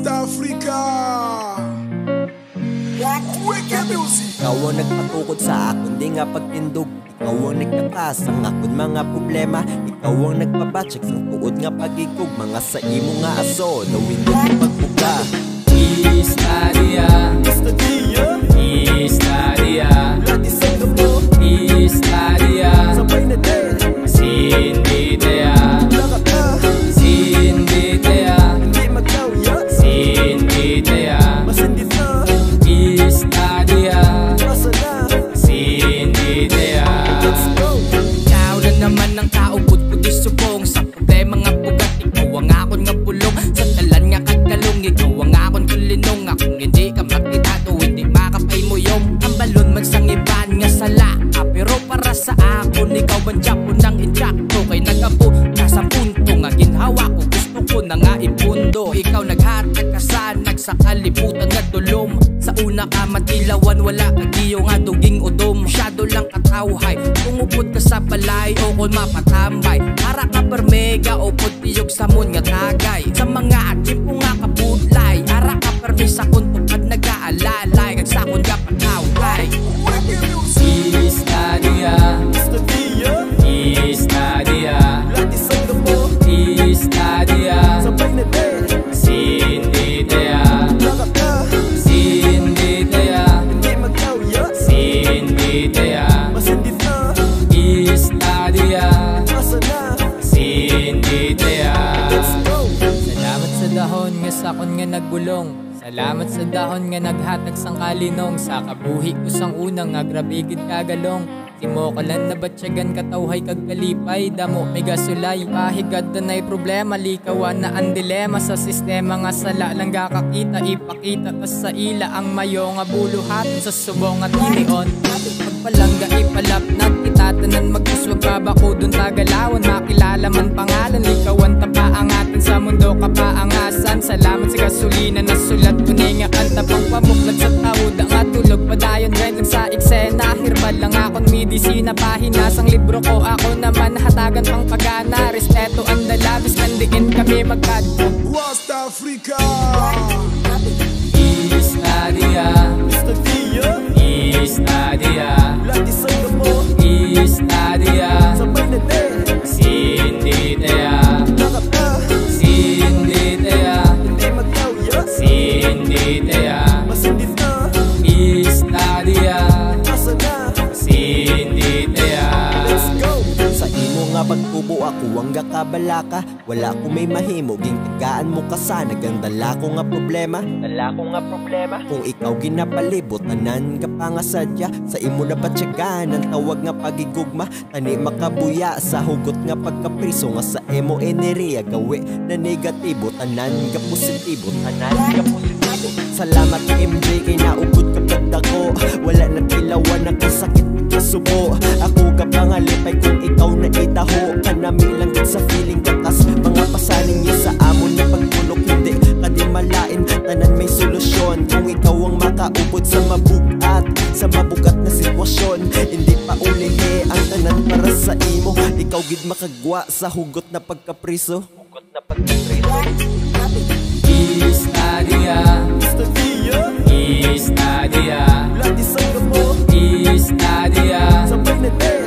West Africa. Wicked music. Ikaw ang nagpatukod sa akon, di nga pagtindog. Ikaw ang nagtatas ang akon mga problema. Ikaw ang nagpabatsyag sa tuod nga pagigog. Mga sa imo nga aso, nawin din ang pagbuga. Istadia, Istadia, Istadia, Lati Singapore, Istadia, sabay na din. Sindidea, Lakata, Sindidea, hindi magkawya. Sindidea, Masindi na, Istadia, asa na. Sindidea. Let's go. Ikaw na naman ang kaupod ko di subong. Sa problema nga bugat, ikaw ang akon nga bulong. Sa talan nga kagalong, ikaw ang akon kulinong. Akong hindi ka makitado, hindi makapay mo yung ang balon magsangiban nga sala. Pero para sa akon, ikaw ang japo ng injakto. Kay nag-apo ka sa punto nga ginhawa ko, gusto ko na nga ipundo. Ikaw naghatag ka sa nagsakalibutan nga tulom. Sa una ka matilawan, wala kagiyo nga duging udom. Masyado lang katawhay, tumupod ka sa balay o kung mapatambay. Para ka permega o putiyog sa mun nga tagay. Sa mga atimpo nga kabudlay, ara ka permi sa kuntupad nag-aalalay. Kag sa kun ka patawhay. Wicked music. Istadia, Istadia, Istadia, Lati Singapore, Istadia, sabay na din. Sindidea, Lakata, Sindidea, hindi magkawya. Sindidea, Masindi na, Istadia, asa na. Sindidea. Let's go. Salamat sa dahon nga sakon nga nagbulong. Salamat sa dahon nga naghatag sang kalinong. Sa kabuhi ko sang unang nga grabigid kagalong. Timo ka lang na batsyagan katawhay kag kalipay. Damo may gasulay, pahigad na nay problema. Likawan na ang dilema sa sistema nga sala lang gakakita. Ipakita tas sa ila ang mayo nga buluhat. Sa subong at tinion, pagpalangga ipalapnat. Itatanan magkuswag babako dun tagalawan. Makilala man pangalan, likawan tapaangatan. Sa mundo kapaangasan. Salamat sa gasolina na sulat ko nga kanta. Pang pamuklat sa tawod ang atulog. Padayon red lang sa eksena. Hirbal lang akong medisina. Pahinasang libro ko ako naman. Hatagan pang pagana. Respeto ang dalabis. Kandiin kami magkadto. West Africa. Istadia, Istadia, Istadia, Lati Singapore, Istadia, sabay na din. Sindidea, Lakata, Sindidea, hindi magkawya. Sindidea, Masindi na, Istadia, asa na. Sindidea. Let's go. Sa imo nga pagtubo ako ang gakabalaka. Wala ko may mahimo, gintigaan mo ka sana. Gandala ko nga problema, dala ko nga problema. Kung ikaw ginapalibot, tanan ka pa nga sadya. Sa imo na batsyagan, ang tawag nga pagigugma. Tani makabuya sa hugot nga pagkapriso. Nga sa emo enerhiya gawi na negatibo. Tanan ka positibo, tanan ka positibo. Salamat MJ kay naubod ka pagdako. Wala na tilawan ang kasakit kasubo. Ako ka pangalipay kung ikaw na itaho. Kanami lang sa feeling katas. Mga pasanin niya sa amon na pagpulok. Hindi ka di malain, tanan may solusyon. Kung ikaw ang makaubod sa mabugat, sa mabugat na sitwasyon. Hindi pa ulihi ang tanan para sa imo. Ikaw gid makagwa sa hugot na pagkapriso. Hugot na pagkapriso. Istadia, Istadia, Istadia, Lati Singapore, Istadia, sabay na din.